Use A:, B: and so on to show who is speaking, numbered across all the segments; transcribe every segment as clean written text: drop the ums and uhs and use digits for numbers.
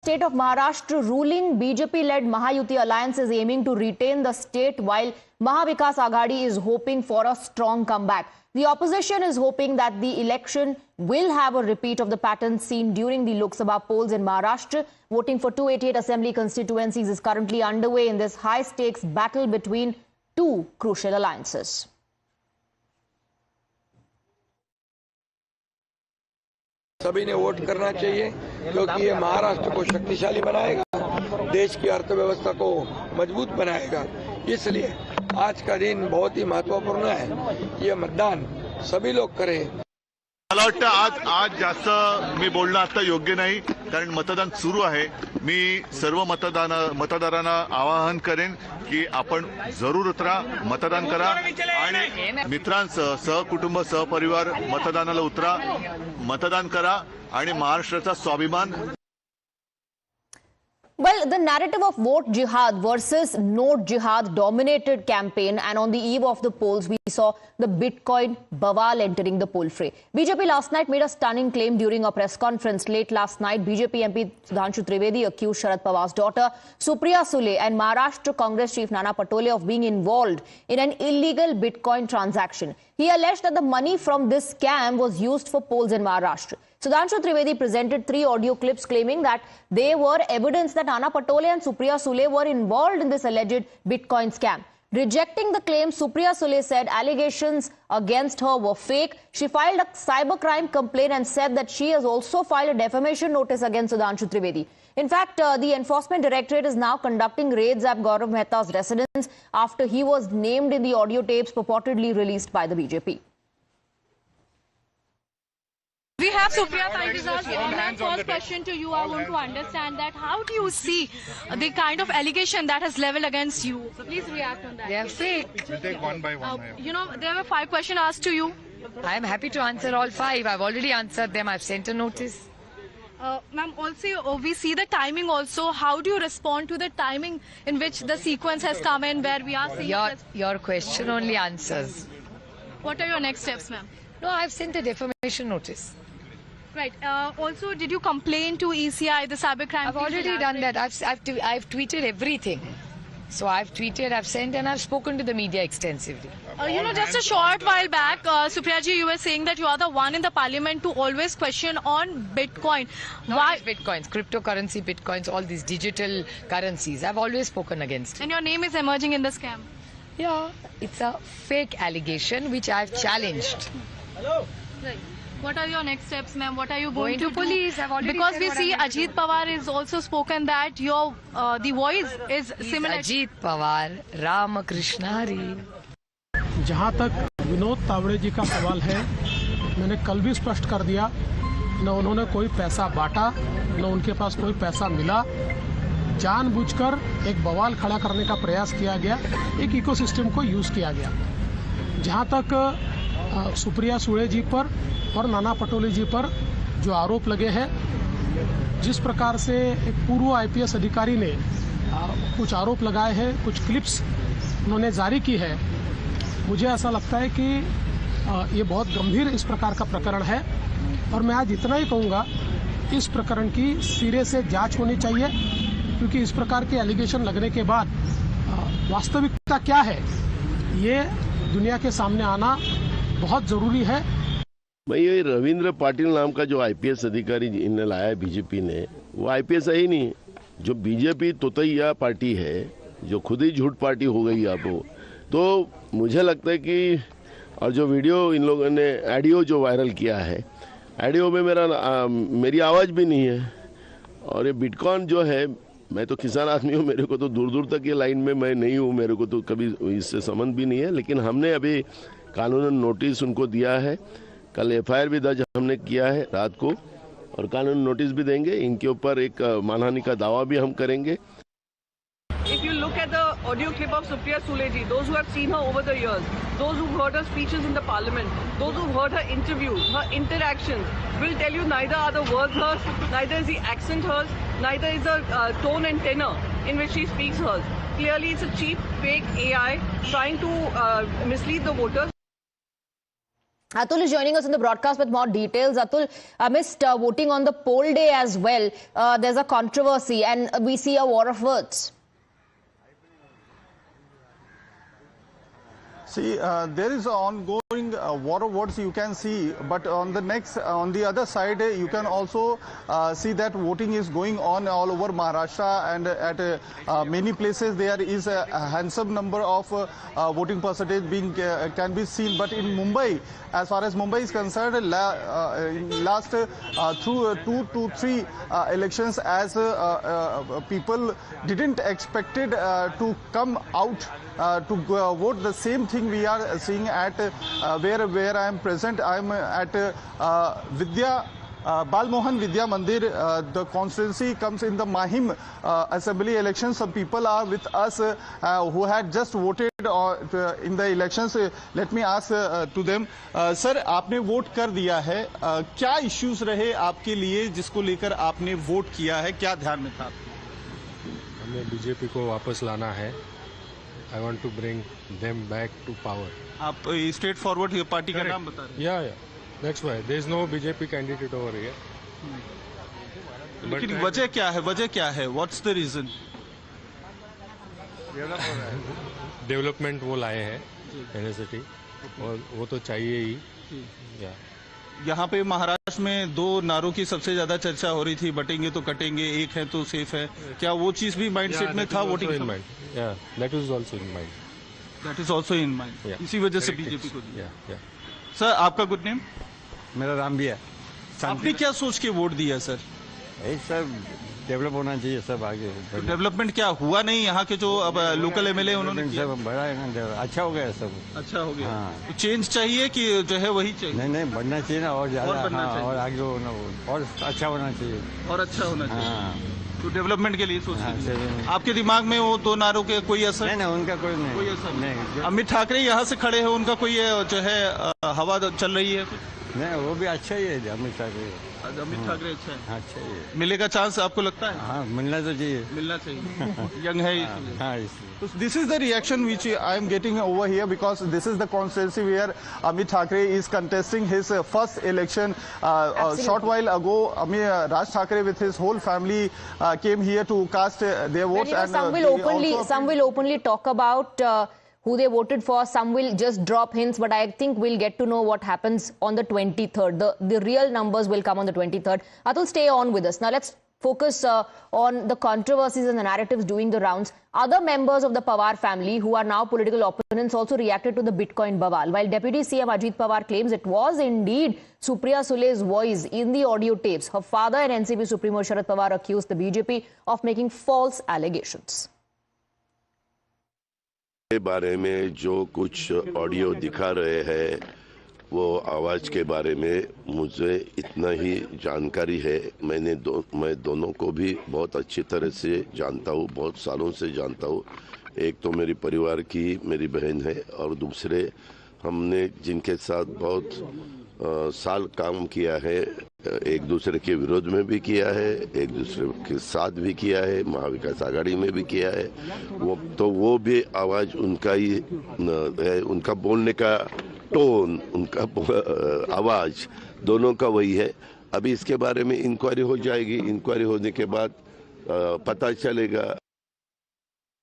A: State of Maharashtra, ruling BJP-led Mahayuti alliance is aiming to retain the state, while Mahavikas Aghadi is hoping for a strong comeback. The opposition is hoping that the election will have a repeat of the pattern seen during the Lok Sabha polls in Maharashtra. Voting for 288 assembly constituencies is currently underway in this high-stakes battle between two crucial alliances.
B: सभी ने vote करना चाहिए क्योंकि ये महाराष्ट्र को शक्तिशाली बनाएगा, देश की अर्थव्यवस्था को मजबूत बनाएगा। इसलिए आज का दिन बहुत ही महत्वपूर्ण है। ये मतदान सभी लोग करें।
C: मला वाटतं आज जास्त मी बोलणं आता योग्य नाही, कारण मतदान सुरू आहे। मी सर्व मतदारांना आवाहन करेन की आपण जरूर उतरा, मतदान करा आणि मित्रांसह सहकुटुंब सहपरिवार मतदानाला उतरा, मतदान करा आणि महाराष्ट्राचा स्वाभिमान।
A: Well, the narrative of vote jihad versus note jihad dominated campaign, and on the eve of the polls, we saw the Bitcoin bawal entering the poll fray. BJP last night made a stunning claim during a press conference. Late last night, BJP MP Sudhanshu Trivedi accused Sharad Pawar's daughter Supriya Sule and Maharashtra Congress chief Nana Patole of being involved in an illegal Bitcoin transaction. He alleged that the money from this scam was used for polls in Maharashtra. Sudhanshu Trivedi presented 3 audio clips claiming that they were evidence that Nana Patole and Supriya Sule were involved in this alleged Bitcoin scam. Rejecting the claim, Supriya Sule said allegations against her were fake. She filed a cybercrime complaint and said that she has also filed a defamation notice against Sudhanshu Trivedi. In fact, the Enforcement Directorate is now conducting raids at Gaurav Mehta's residence after he was named in the audio tapes purportedly released by the BJP.
D: We have Supriya Scientist. My first question to you, I want to understand that how do you see the kind of allegation that has leveled against you? So please react on that.
E: They are fake.
C: We'll take one by one.
D: There were 5 questions asked to you.
E: I am happy to answer all 5. I've already answered them. I've sent a notice.
D: Ma'am, also we see the timing also. How do you respond to the timing in which the sequence has come in where we are seeing...
E: Your question only answers.
D: What are your next steps, ma'am?
E: No, I've sent a defamation notice.
D: Right. Also, did you complain to ECI, the cybercrime?
E: I've already done that. I've tweeted everything. So I've tweeted, I've sent, and I've spoken to the media extensively.
D: Just a short while back, Supriya ji, you were saying that you are the one in the parliament to always question on Bitcoin.
E: Why Bitcoins, cryptocurrency, Bitcoins, all these digital currencies. I've always spoken against.
D: And your name is emerging in the scam.
E: Yeah, it's a fake allegation which I've challenged.
D: Hello. Right. What are your next steps, ma'am? What are you going to
E: police?
D: do?
E: I've already
D: because
E: said
D: we see Ajit Pawar is also spoken that your the voice is similar.
E: Ajit Pawar, Ramakrishna Hari.
F: जहाँ तक विनोद तावड़े जी का सवाल है, मैंने कल भी स्पष्ट कर दिया, न उन्होंने कोई पैसा बांटा, न उनके पास कोई पैसा मिला। जानबूझकर एक बवाल खड़ा करने का प्रयास किया गया, एक इकोसिस्टम को यूज़ किया गया। जहाँ तक सुप्रिया सुले जी पर और नाना पटोले जी पर जो आरोप लगे हैं, जिस प्रकार से एक पूर्व आईपीएस अधिकारी ने कुछ आरोप लगाए हैं, कुछ क्लिप्स उन्होंने जारी की है, मुझे ऐसा लगता है कि ये बहुत गंभीर इस प्रकार का प्रकरण है और मैं आज इतना ही कहूँगा, इस प्रकरण की सिरे से जांच होनी चाहिए, क्योंकि इस प्रकार के एलिगेशन लगने के बाद वास्तविकता क्या है ये दुनिया के सामने आना बहुत ज़रूरी है।
G: भाई, ये रविंद्र पाटिल नाम का जो आईपीएस अधिकारी इन्हें लाया बीजेपी ने, वो आईपीएस है ही नहीं। जो बीजेपी तोतैया पार्टी है, जो खुद ही झूठ पार्टी हो गई अब वो, तो मुझे लगता है कि और जो वीडियो इन लोगों ने ऑडियो जो वायरल किया है, ऑडियो में मेरी आवाज़ भी नहीं है। और ये बिटकॉइन जो है, मैं तो किसान आदमी हूँ, मेरे को तो दूर दूर तक ये लाइन में मैं नहीं हूँ, मेरे को तो कभी इससे संबंध भी नहीं है। लेकिन हमने अभी कानूनन नोटिस उनको दिया है, कल एफआईआर भी दर्ज हमने किया है रात को, और कानून नोटिस भी देंगे। इनके ऊपर एक मानहानि का दावा भी हम करेंगे।
H: If you look at the audio clip of Supriya Sule ji, those who have seen her over the years, those who've heard her speeches in the parliament, those who've heard her interviews, her interactions, will tell you neither are the words hers, neither is the accent hers, neither is the tone and tenor in which she speaks hers. Clearly, it's a cheap, fake AI trying to mislead the voters.
A: Atul is joining us in the broadcast with more details. Atul, amidst voting on the poll day as well, there's a controversy and we see a war of words.
I: See, there is an ongoing war of words you can see, but on the other side, you can also see that voting is going on all over Maharashtra, and at many places there is a handsome number of voting percentage can be seen. But in Mumbai, as far as Mumbai is concerned, last through 2 to 3 elections, as people didn't expected to come out to vote. The same thing we are seeing at where I am present. I am at Balmohan Vidya Mandir. The constituency comes in the Mahim assembly election. Some people are with us who had just voted in the elections. Let me ask to them. Sir, आपने vote कर दिया है, क्या issues रहे आपके लिए जिसको लेकर आपने वोट किया है, क्या ध्यान में था?
F: हमें बीजेपी को वापस लाना है. I want to bring them back to power.
I: आप स्ट्रेट फॉरवर्ड पार्टी का नाम बता रहे हैं?
F: Yeah. That's why there is no BJP candidate over here.
I: लेकिन वजह क्या है? What's the reason?
F: डेवलपमेंट वो लाए हैं यूनिवर्सिटी, और वो तो चाहिए ही.
I: यहाँ पे महाराष्ट्र में 2 नारों की सबसे ज्यादा चर्चा हो रही थी, बटेंगे तो कटेंगे, एक है तो सेफ है. क्या वो चीज भी माइंडसेट में था वोटिंग में?
F: That is also in mind.
I: That is also in mind.
F: Yeah.
I: इसी वजह से बीजेपी को दिया.
J: सर, आपका गुड नेम?
K: मेरा नाम भी है.
J: आपने क्या सोच के वोट दिया सर?
K: यही सब डेवलप होना चाहिए सब आगे.
J: तो डेवलपमेंट क्या हुआ नहीं? यहाँ के जो अब लोकल एमएलए उन्होंने
K: सब बड़ा अच्छा हो गया सब.
J: अच्छा हो गया.
K: हाँ.
J: तो चेंज चाहिए कि जो है वही चाहिए?
K: नहीं बढ़ना चाहिए ना, और ज्यादा और आगे होना, और अच्छा होना चाहिए.
J: और अच्छा होना चाहिए.
K: हाँ.
J: तो डेवलपमेंट के लिए सोचिए. आपके दिमाग में वो 2 नारों के कोई असर?
K: नहीं, उनका कोई
J: असर नहीं. अमित ठाकरे यहाँ से खड़े हैं, उनका कोई जो है हवा चल रही है?
K: नहीं, वो भी अच्छा ही है अमित ठाकरे.
J: अमित ठाकरे अच्छा है.
K: अच्छा ही है.
J: मिलेगा चांस आपको लगता है?
K: हाँ, मिलना तो चाहिए.
J: मिलना चाहिए. यंग है इसलिए.
K: हाँ, इसलिए.
I: So this is the reaction which I am getting over here, because this is the constituency where Amit Thackeray is contesting his first election. Short while ago, Raj Thackeray with his whole family came here to cast their votes.
A: And some will openly talk about who they voted for. Some will just drop hints, but I think we'll get to know what happens on the 23rd. The real numbers will come on the 23rd. Atul, stay on with us. Now let's focus on the controversies and the narratives doing the rounds. Other members of the Pawar family, who are now political opponents, also reacted to the Bitcoin bawal. While Deputy CM Ajit Pawar claims it was indeed Supriya Sule's voice in the audio tapes, her father and NCP Supremo Sharad Pawar accused the BJP of making false allegations.
G: के बारे में जो कुछ audio दिखा रहे हैं, वो आवाज़ के बारे में मुझे इतना ही जानकारी है. मैं दोनों को भी बहुत अच्छी तरह से जानता हूँ, बहुत सालों से जानता हूँ. एक तो मेरी परिवार की मेरी बहन है, और दूसरे हमने जिनके साथ बहुत साल काम किया है, एक दूसरे के विरोध में भी किया है, एक दूसरे के साथ भी किया है, महाविकास आघाड़ी में भी किया है. वो भी आवाज़ उनका ही है, उनका बोलने का टोन, उनका आवाज़ दोनों का वही है. अभी इसके बारे में इंक्वायरी हो जाएगी. इंक्वायरी होने के बाद पता चलेगा.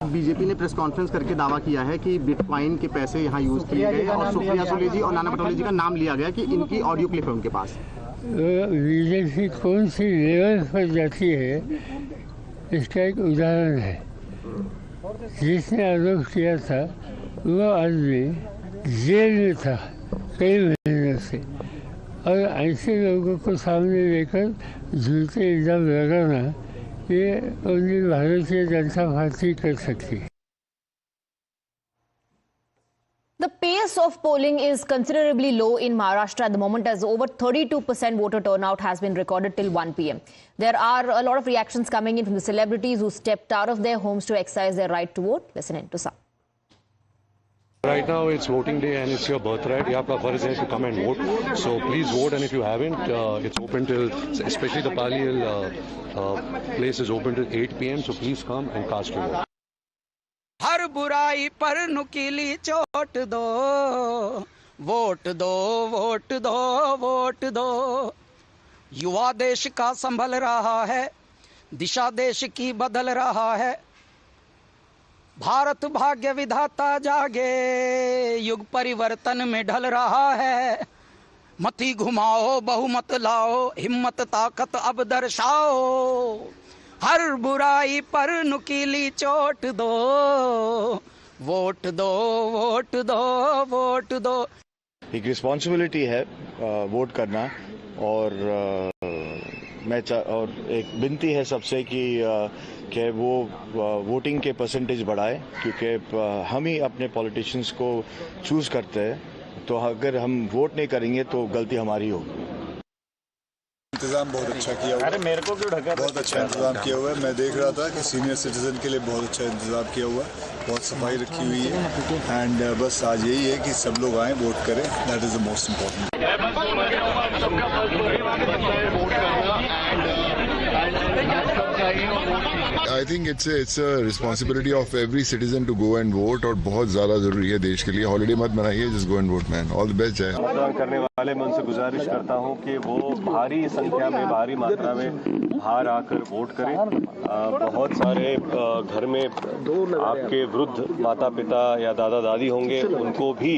L: बीजेपी ने प्रेस कॉन्फ्रेंस करके दावा किया है कि बिटकॉइन के पैसे यहाँ यूज किए गए, और सुप्रिया सुले जी और नाना पटोले जी का नाम लिया गया कि इनकी ऑडियो क्लिप है उनके पास.
M: बीजेपी कौन सी लेवल पर जाती है, इसका एक उदाहरण है. जिसने आरोप किया था वो आदमी जेल में था कई महीनों से, और ऐसे लोगों को सामने लेकर झूठे इल्जाम लगाना, ये उन्हीं भारतीय जनता पार्टी कर सकती है.
A: The pace of polling is considerably low in Maharashtra at the moment, as over 32% voter turnout has been recorded till 1 p.m. There are a lot of reactions coming in from the celebrities who stepped out of their homes to exercise their right to vote. Listen in to some.
N: Right now it's voting day and it's your birthright. You have a फर्ज है to come and vote. So please vote, and if you haven't, it's open till, especially the Palial place is open till 8 p.m. So please come and cast your vote.
O: हर बुराई पर नुकीली चोट दो, vote दो vote दो vote दो। युवा देश का संभल रहा है, दिशा देश की बदल रहा है। भारत भाग्य विधाता जागे, युग परिवर्तन में ढल रहा है। मती घुमाओ बहुमत लाओ, हिम्मत ताकत अब दर्शाओ। हर बुराई पर नुकीली चोट दो, वोट दो वोट दो वोट दो।
P: एक रिस्पॉन्सिबिलिटी है वोट करना, और और एक विनती है सबसे कि वो वोटिंग के परसेंटेज बढ़ाए, क्योंकि हम ही अपने पॉलिटिशियंस को चूज करते हैं। तो अगर हम वोट नहीं करेंगे तो गलती हमारी होगी।
Q: इंतजाम बहुत अच्छा किया हुआ है। मेरे को क्यों ढका? बहुत अच्छा इंतजाम किया हुआ है। मैं देख रहा था कि सीनियर सिटीजन के लिए बहुत अच्छा इंतजाम किया हुआ है, बहुत सफाई रखी हुई है। एंड बस आज यही है कि सब लोग आए, वोट करें, that is the most important.
R: I think it's a responsibility of every citizen to go and vote, और बहुत ज़्यादा ज़रूरी है देश के लिए। हॉलीडे मत बनाइए, just go and vote man. All the best जय।
N: मतदान करने वाले मैं उनसे गुजारिश करता हूं कि वो भारी संख्या में, भारी मात्रा में बाहर आकर वोट करें। बहुत सारे घर में आपके वृद्ध माता पिता या दादा दादी होंगे, उनको भी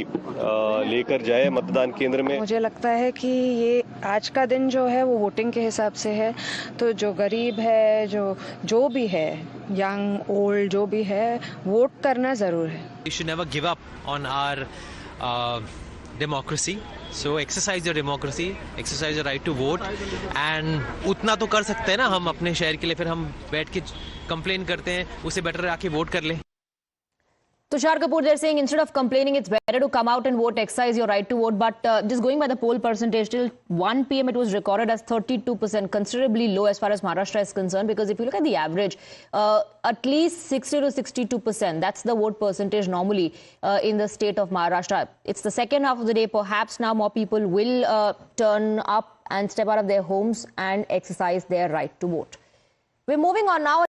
N: लेकर जाए मतदान केंद्र में।
S: मुझे लगता है कि ये आज का दिन जो है वो वोटिंग के हिसाब से है, तो जो गरीब है, जो भी है, यंग ओल्ड जो भी है, वोट करना जरूर है।
T: We should never give up on our democracy. So exercise your democracy, exercise your right to vote, and उतना तो कर सकते हैं ना हम अपने शहर के लिए। फिर हम बैठ के कंप्लेन करते हैं, उससे बेटर आके वोट कर लें।
A: Tushar Kapoor, they're saying instead of complaining, it's better to come out and vote, exercise your right to vote. But just going by the poll percentage, till 1 p.m. it was recorded as 32%, considerably low as far as Maharashtra is concerned. Because if you look at the average, at least 60 to 62%, that's the vote percentage normally in the state of Maharashtra. It's the second half of the day. Perhaps now more people will turn up and step out of their homes and exercise their right to vote. We're moving on now.